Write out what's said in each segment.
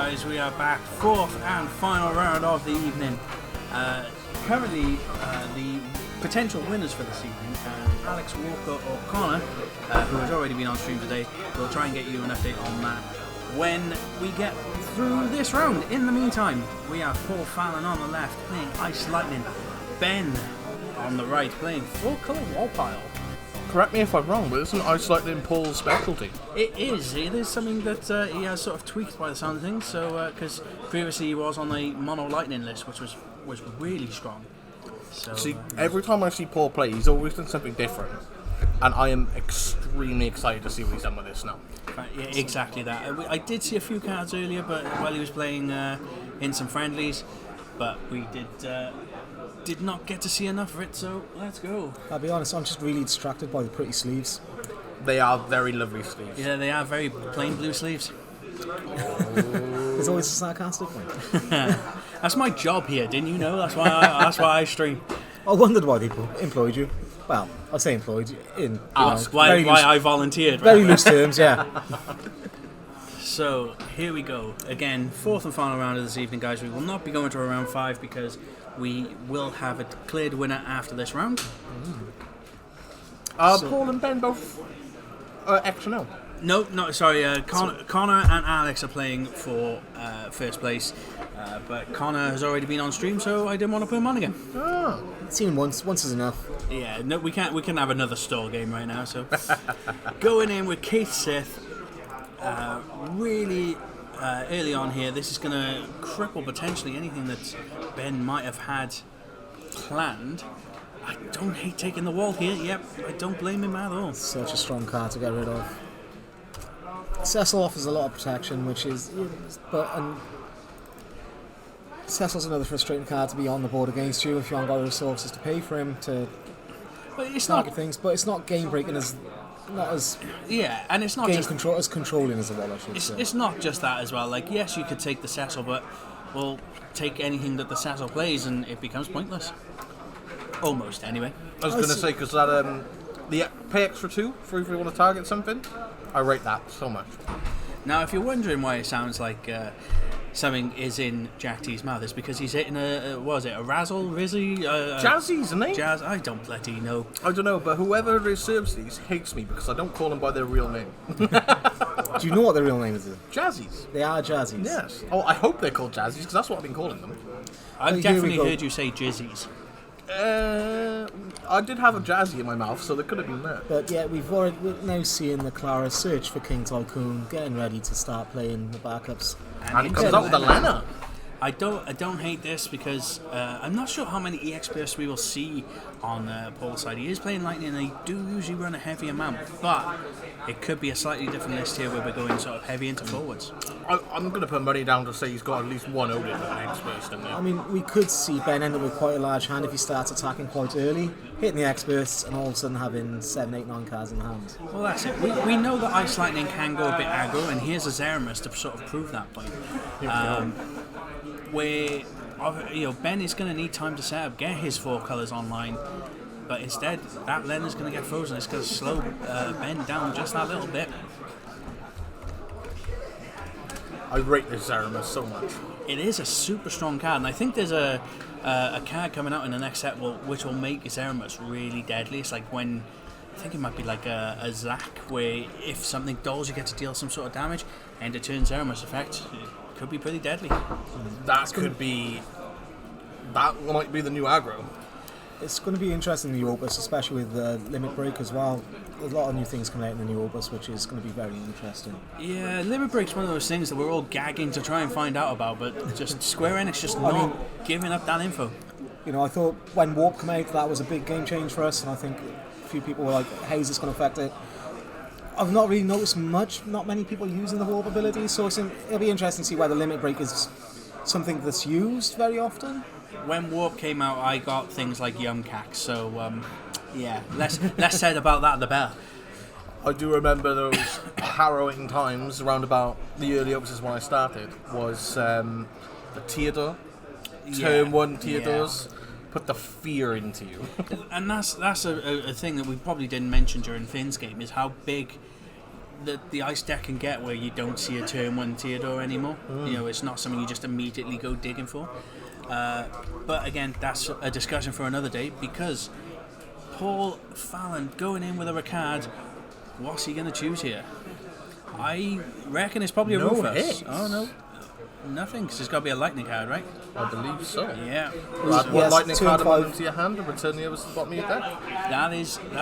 guys, we are back, fourth and final round of the evening. Currently, the potential winners for this evening, Alex Walker or Connor, who has already been on stream today. We'll try and get you an update on that when we get through this round. In the meantime, we have Paul Fallon on the left playing Ice Lightning, Ben on the right playing full colour wall pile. Correct me if I'm wrong, but isn't Ice Lightning Paul's specialty? It is something that he has sort of tweaked by the sound of things. So, because previously he was on the mono lightning list, which was really strong. So, see, every time I see Paul play, he's always done something different, and I am extremely excited to see what he's done with this now. Yeah, exactly that. I did see a few cards earlier, but while he was playing in some friendlies, but we did not get to see enough of it, so let's go. I'll be honest, I'm just really distracted by the pretty sleeves. They are very lovely sleeves. Yeah, they are very plain blue sleeves. There's always a sarcastic one. That's my job here, didn't you know? That's why I stream. I wondered why people employed you. Well, I say employed in why I volunteered. Very loose terms, yeah. So here we go. Again, fourth and final round of this evening, guys. We will not be going to a round 5 because we will have a declared winner after this round. Paul and Ben both X and L. No, sorry. Connor and Alex are playing for first place, but Connor has already been on stream, so I didn't want to put him on again. Oh. Seen him once is enough. Yeah, no, we can't. We can have another stall game right now. So going in with Keith Sith, really early on here. This is going to cripple potentially anything that Ben might have had planned. I don't hate taking the wall here. Yep, I don't blame him at all. Such a strong card to get rid of. Cecil offers a lot of protection, which is, Cecil's another frustrating card to be on the board against you if you haven't got the resources to pay for him to target things. But it's not game breaking as yeah, and it's not game just control as controlling as a wall. I should say. It's not just that as well. Like, yes, you could take the Cecil, but we'll take anything that the Cecil plays, and it becomes pointless. Almost, anyway. I was going to say, because that the pay extra 2 for if you want to target something, I rate that so much. Now, if you're wondering why it sounds like something is in Jack T's mouth, it's because he's hitting a razzle, rizzy? Jazzy, isn't he? Jazz, I don't bloody know. I don't know, but whoever serves these hates me because I don't call them by their real name. Do you know what their real name is? Jazzies. They are Jazzies. Yes. Oh, I hope they're called Jazzies because that's what I've been calling them. I've definitely heard you say Jizzies. I did have a Jazzy in my mouth, so there could have been that. But yeah, we're now seeing the Clara search for King Tycoon, getting ready to start playing the backups. And he comes out with a Lena. I don't hate this because I'm not sure how many EX bursts we will see on Paul's side. He is playing Lightning and they do usually run a heavy amount, but it could be a slightly different list here where we're going sort of heavy into forwards. I'm going to put money down to say he's got at least one Odin in the next burst in there. I mean, we could see Ben end up with quite a large hand if he starts attacking quite early, hitting the X bursts, and all of a sudden having 7, 8, 9 cards in hand. Well, that's it. We know that Ice Lightning can go a bit aggro, and here's a Zeramus to sort of prove that point. Where Ben is going to need time to set up, get his 4 colours online, but instead that Lena's going to get frozen. It's going to slow Ben down just that little bit. I rate this Zeramus so much. It is a super strong card, and I think there's a card coming out in the next set which will make Zeramus really deadly. It's like when, I think it might be like a Zac, where if something dulls you get to deal some sort of damage, and it turns Zeramus effect. Could be pretty deadly. That might be the new aggro. It's going to be interesting in the Opus, especially with Limit Break as well. A lot of new things coming out in the new Opus, which is going to be very interesting. Yeah, Limit Break's one of those things that we're all gagging to try and find out about, but just Square Enix just not giving up that info. You know, I thought when Warp came out, that was a big game change for us, and I think a few people were like, "Hey, is this going to affect it?" I've not really noticed not many people using the Warp ability, so it'll be interesting to see whether Limit Break is something that's used very often. When Warp came out, I got things like Young Cax, so yeah, less said about that the better. I do remember those harrowing times around about the early Opuses when I started, was the Teodor, Turn 1 Teodors. Put the fear into you. And that's a thing that we probably didn't mention during Finn's game, is how big the ice deck can get where you don't see a turn 1 Theodore anymore. You know, it's not something you just immediately go digging for. But again, that's a discussion for another day, because Paul Fallon going in with a Ricard, what's he going to choose here? I reckon it's probably a Rufus. Oh no, nothing, because it's got to be a lightning card, right? I believe so. Yeah. Add one lightning card into your hand and return the others to the bottom of your deck. That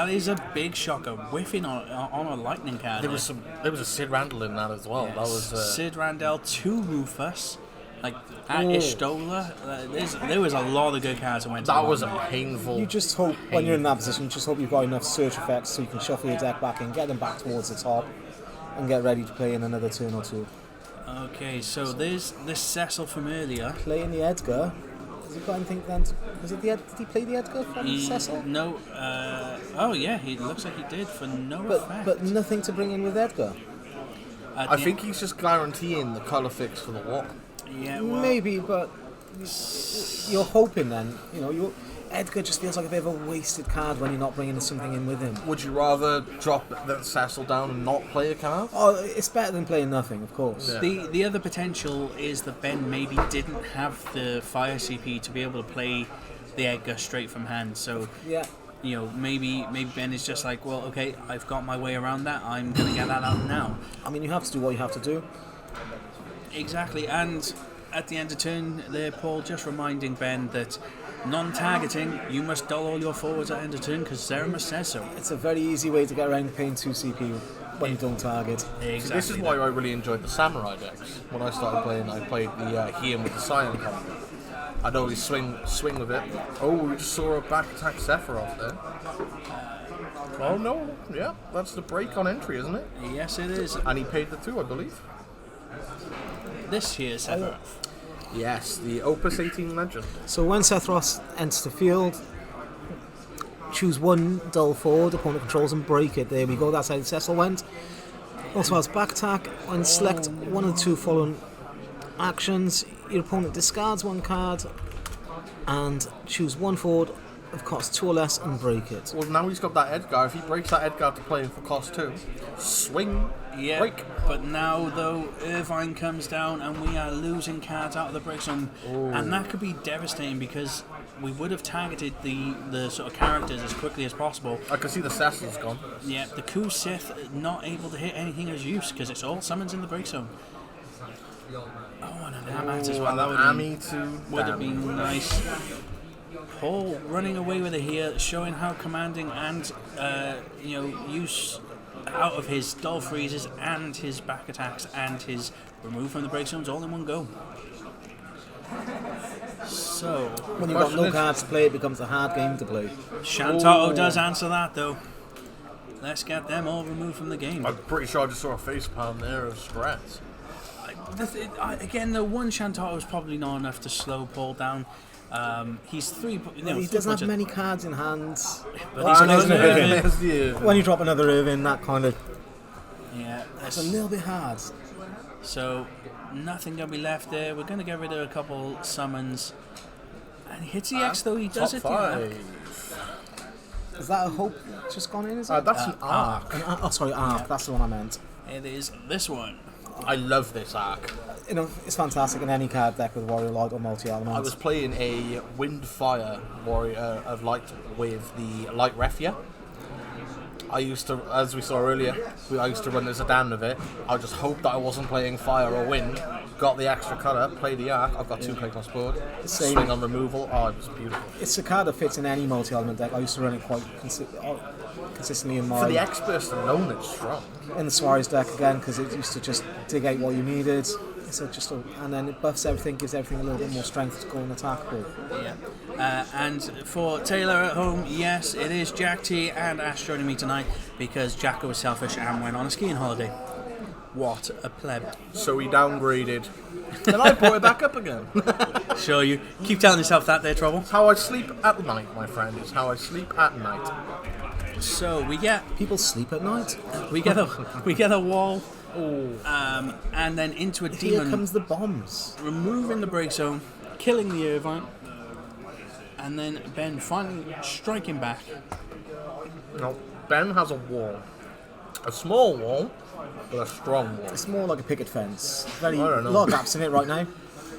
is a big shocker, whiffing on a lightning card. There was a Sid Randall in that as well. Yes. That was Sid Randall, 2 Rufus, like Ishtola. There was a lot of good cards that went. That was a painful. You just hope when you're in that position, you just hope you've got enough search effects so you can shuffle your deck back and get them back towards the top, and get ready to play in another turn or two. Okay, so there's this Cecil from earlier. Playing the Edgar. Has he got anything then? Did he play the Edgar from Cecil? No. Oh yeah, he looks like he did for no effect. But nothing to bring in with Edgar. I think he's just guaranteeing the colour fix for the wall. Yeah, well, maybe, but you're hoping then. You know, Edgar just feels like a bit of a wasted card when you're not bringing something in with him. Would you rather drop that Cecil down and not play a card? Oh, it's better than playing nothing, of course. Yeah. The other potential is that Ben maybe didn't have the fire CP to be able to play the Edgar straight from hand. So yeah, you know, maybe Ben is just like, well, okay, I've got my way around that. I'm gonna get that out now. I mean, you have to do what you have to do. Exactly, and at the end of turn there, Paul just reminding Ben that non-targeting, you must dull all your forwards at end of turn because Zeramus says so. It's a very easy way to get around paying 2 CP when you don't target. Exactly. So this is why I really enjoyed the Samurai decks. When I started playing, I played the Heian with the Scion card. I'd always swing with it. Oh, we just saw a back attack Sephiroth there. Oh no, yeah, that's the break on entry, isn't it? Yes, it is. And he paid the 2, I believe. This here's Sephiroth. Yes, the Opus 18 Legend. So when Sephiroth enters the field, choose 1 dull forward, opponent controls, and break it. There we go, that's how Cecil went. Also has back attack. When select one of the 2 following actions, your opponent discards 1 card and choose 1 forward of cost 2 or less and break it. Well, now he's got that Edgar. If he breaks that Edgar to play him for cost 2, swing, break. But now, though, Irvine comes down and we are losing cards out of the break zone. And that could be devastating because we would have targeted the sort of characters as quickly as possible. I can see the Cecil's gone. Yeah, the Ku Sith not able to hit anything as use because it's all summons in the break zone. Oh, and an Amat as well. That would have been nice. Paul running away with it here, showing how commanding and use out of his dull freezes and his back attacks and his remove from the break zones all in one go. So when you've got no cards to play, it becomes a hard game to play. Shantato does answer that though. Let's get them all removed from the game. I'm pretty sure I just saw a face palm there of Scratch. Again, the one Shantato is probably not enough to slow Paul down. He's 3. He doesn't have many cards in hand. But when you drop another Irvine, that kind of that's a little bit hard. So nothing gonna be left there. We're gonna get rid of a couple summons, and he hits the X though. He does it. Is that a hope just gone in? Is it? That's an arc. Arc. Yeah. That's the one I meant. It is this one. I love this arc. You know, it's fantastic in any card deck with Warrior Light or multi-element. I was playing a Wind Fire Warrior of Light with the Light Refia. I used to, as we saw earlier, I used to run the Zidane with it. I just hoped that I wasn't playing Fire or Wind. Got the extra colour, play the arc. I've got 2 Kaitos board. Swing on removal. Oh, it was beautiful. It's a card that fits in any multi-element deck. I used to run it quite consistently in my... For the X-Burst alone, it's strong. In the Suarez deck again, because it used to just dig out what you needed. And then it buffs everything, gives everything a little bit more strength to go and attack with. Yeah. And for Taylor at home, yes, it is Jack T and Ash joining me tonight because Jacko was selfish and went on a skiing holiday. What a pleb. So he downgraded. Then I brought it back up again. Sure, you keep telling yourself that there, Trouble. It's how I sleep at night, my friend. It's how I sleep at night. So we get... People sleep at night? We get a wall... and then into a demon. Here comes the bombs. Removing the break zone, killing the Irvine, and then Ben finally striking back. No, Ben has a wall. A small wall, But a strong wall. It's more like a picket fence. A I don't know. lot of gaps in it right now.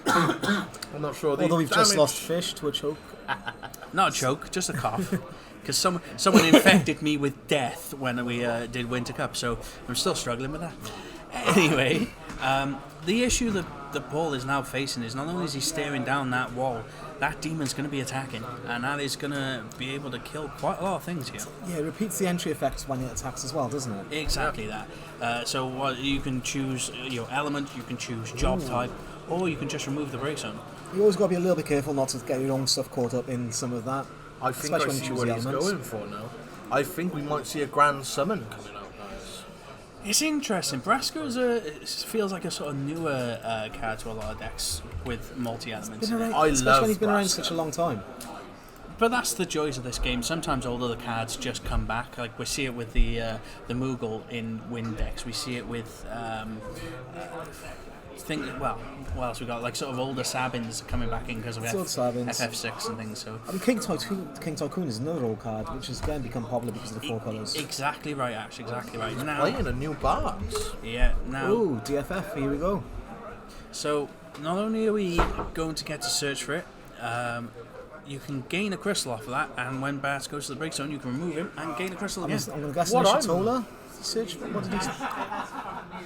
I'm not sure. Although we've just lost fish to a choke. Not a choke, just a cough. Because someone infected me with death when we did Winter Cup, so I'm still struggling with that. Anyway, the issue that Paul is now facing is not only is he staring down that wall, that demon's going to be attacking, and that is going to be able to kill quite a lot of things here. Yeah, it repeats the entry effect when it attacks as well, doesn't it? Exactly that. So you can choose your element, you can choose job type, or you can just remove the break zone. You always got to be a little bit careful not to get your own stuff caught up in some of that. I think I see what he's going for now. I think we might see a grand summon coming out, guys. It's interesting. Braska feels like a sort of newer card to a lot of decks with multi-elements. Especially when he's been around such a long time. But that's the joys of this game. Sometimes all of the cards just come back. Like we see it with the Moogle in Wind decks. We see it with what else we got? Like sort of older Sabins coming back in because of FF6 and things. So I mean, King Tycoon is another old card, which has again become popular because of the 4 colours. Exactly right, Ash. Exactly right. Now playing a new box. Yeah. Now. Ooh, DFF. Here we go. So not only are we going to get to search for it, you can gain a crystal off of that, and when Bats goes to the break zone, you can remove him and gain a crystal again. I'm going to guess Initiatola. Search. What did he say?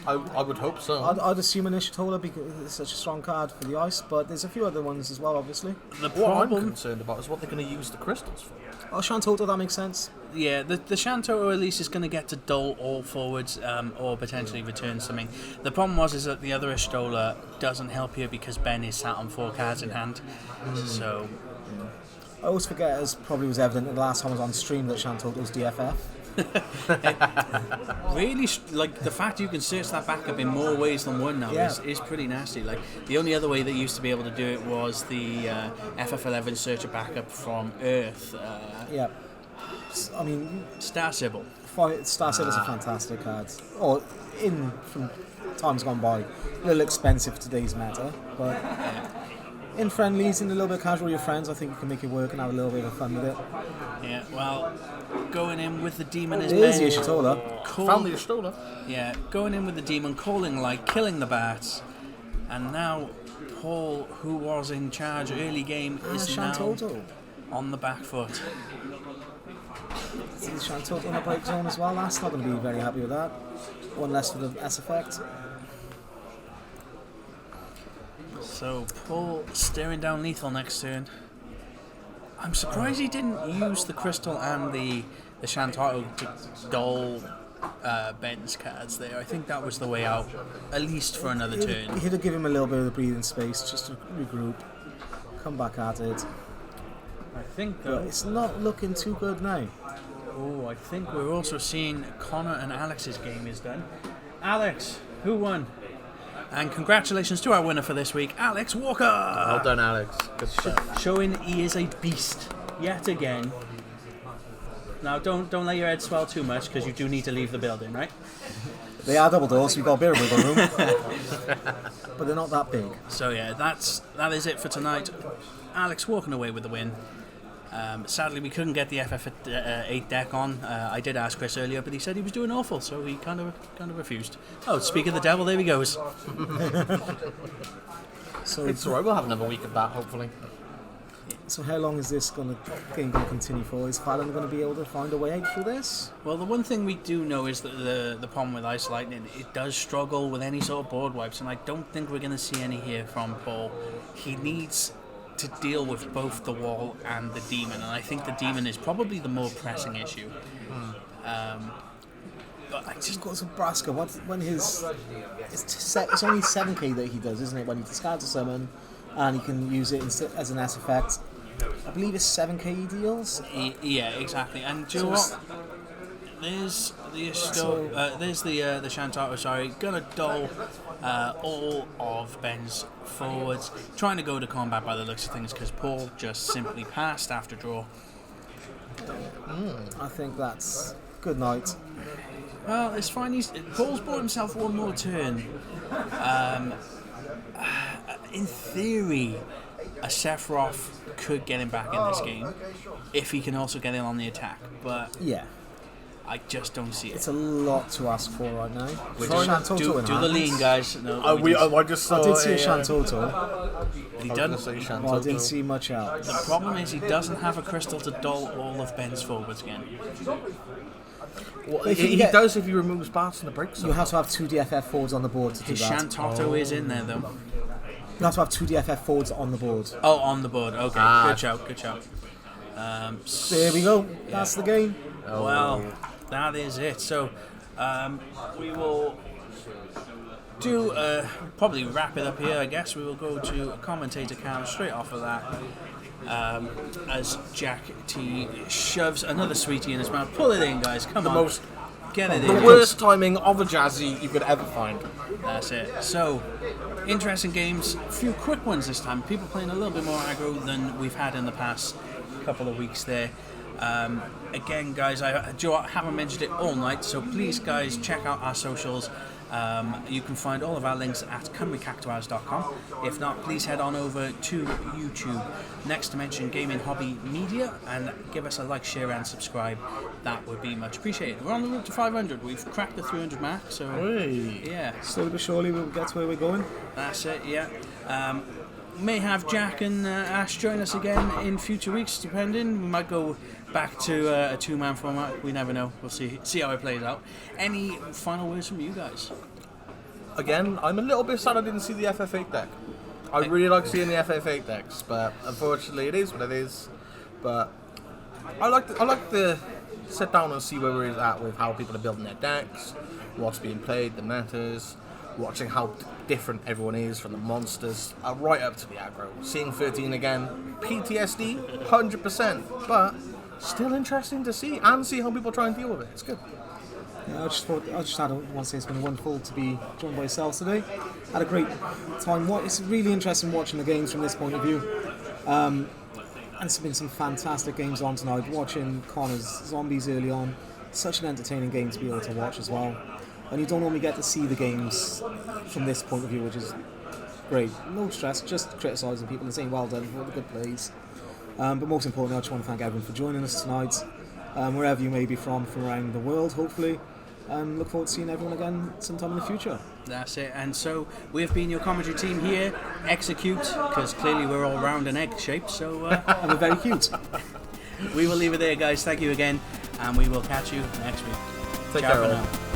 I would hope so. I'd assume Initiatola because it's such a strong card for the ice, but there's a few other ones as well, obviously. What I'm concerned about is what they're going to use the crystals for. Oh, Shantota, that makes sense. Yeah, the Shantota at least is going to get to dull all forwards or potentially return something. The problem is that the other Ashtola doesn't help you because Ben is sat on 4 cards in hand. So I always forget, as probably was evident the last time I was on stream, that Shantota was DFF. Really, like the fact you can search that backup in more ways than one now is pretty nasty. Like the only other way that used to be able to do it was the FF11 search a backup from Earth. Yeah, I mean Star Sybil. Star Sybil is a fantastic card. Or from times gone by, a little expensive for today's meta, but in friendlies, in a little bit casual with your friends, I think you can make it work and have a little bit of fun with it. Yeah, well, going in with the demon is the Ashtola. Found the Ashtola. Yeah, going in with the demon, calling light, killing the bats, and now Paul, who was in charge early game, is now on the back foot. See Shantota in the break zone as well. That's not going to be very happy with that. One less for the S effect. So Paul staring down lethal next turn. I'm surprised he didn't use the crystal and the Shantota to dull Ben's cards there. I think that was the way out, at least for another turn. He'd have given him a little bit of the breathing space just to regroup, come back at it. I think but it's not looking too good now. Oh, I think we're also seeing Connor and Alex's game is done. Alex, who won? And congratulations to our winner for this week, Alex Walker. Well done, Alex. Good stuff. Showing he is a beast yet again. Now, don't let your head swell too much because you do need to leave the building, right? They are double doors, so we've got a bit of wiggle room, but they're not that big. So yeah, that is it for tonight. Alex walking away with the win. Sadly, we couldn't get the FF8 deck on. I did ask Chris earlier, but he said he was doing awful, so he kind of refused. Oh, speak of the devil, there he goes. So it's alright, we'll have another week of that, hopefully. So how long is this game going to continue for? Is Fallon going to be able to find a way out through this? Well, the one thing we do know is that the problem with Ice Lightning, it does struggle with any sort of board wipes, and I don't think we're going to see any here from Paul. He needs to deal with both the wall and the demon, and I think the demon is probably the more pressing issue. But I just got some Braska. When it's only 7k that he does, isn't it? When he discards a summon, and he can use it as an S effect. I believe it's 7k he deals. Yeah, exactly. And do you know what? There's the Shantota, sorry, gonna dull all of Ben's forwards, trying to go to combat by the looks of things because Paul just simply passed after draw. I think that's good night. Well, it's fine. Paul's bought himself one more turn. In theory, a Sephiroth could get him back in this game if he can also get in on the attack, but yeah. I just don't see it. It's a lot to ask for right now. We're Shan just, Toto in do the hand. lean, guys. No, I just saw I did see a Shan Toto. he I done. was gonna say Shan Well, I Toto. didn't see much else. The problem is he doesn't have a crystal to dull all of Ben's forwards again. Well, If you he get- does if he removes bats and the bricks. You have to have 2 DFF forwards on the board to do His that. Shantoto is in there though. You have to have 2 DFF forwards on the board. Oh, on the board. Okay, Ah. good shout, good shout. There we go. That's the game. Well, that is it. So, we will do probably wrap it up here. I guess we will go to a commentator cam straight off of that. As Jack T shoves another sweetie in his mouth. Pull it in, guys. Come on. Get it The in. worst timing of a Jazzy you could ever find. That's it. So, interesting games. A few quick ones this time. People playing a little bit more aggro than we've had in the past couple of weeks there. Again, guys, Joe, I haven't mentioned it all night, so please, guys, check out our socials. You can find all of our links at Cactuars.com. If not, please head on over to YouTube, Next Dimension Gaming Hobby Media, and give us a like, share, and subscribe. That would be much appreciated. We're on the road to 500. We've cracked the 300 mark, so yeah. Slowly but surely we'll get to where we're going. That's it, yeah. May have Jack and Ash join us again in future weeks, depending. We might go back to a 2-man format. We never know. We'll see how it plays out. Any final words from you guys? Again, I'm a little bit sad I didn't see the FF8 deck. I really like seeing the FF8 decks, but unfortunately it is what it is. But I like to sit down and see where we're at with how people are building their decks, what's being played, the metas, watching how different everyone is from the monsters right up to the aggro. Seeing 13 again, PTSD, 100%, but still interesting to see and see how people try and deal with it. It's good. Yeah, I just want to say it's been wonderful to be joined by yourselves today. Had a great time. It's really interesting watching the games from this point of view. And it's been some fantastic games on tonight. Watching Connor's Zombies early on, such an entertaining game to be able to watch as well. And you don't normally get to see the games from this point of view, which is great. No stress, just criticising people and saying well done for all the good plays. But most importantly, I just want to thank everyone for joining us tonight, wherever you may be from around the world, hopefully. And look forward to seeing everyone again sometime in the future. That's it. And so we've been your commentary team here. Execute, because clearly we're all round and egg shaped. So And we're very cute. we will leave it there, guys. Thank you again, and we will catch you next week. Take Ciao care, for all. now.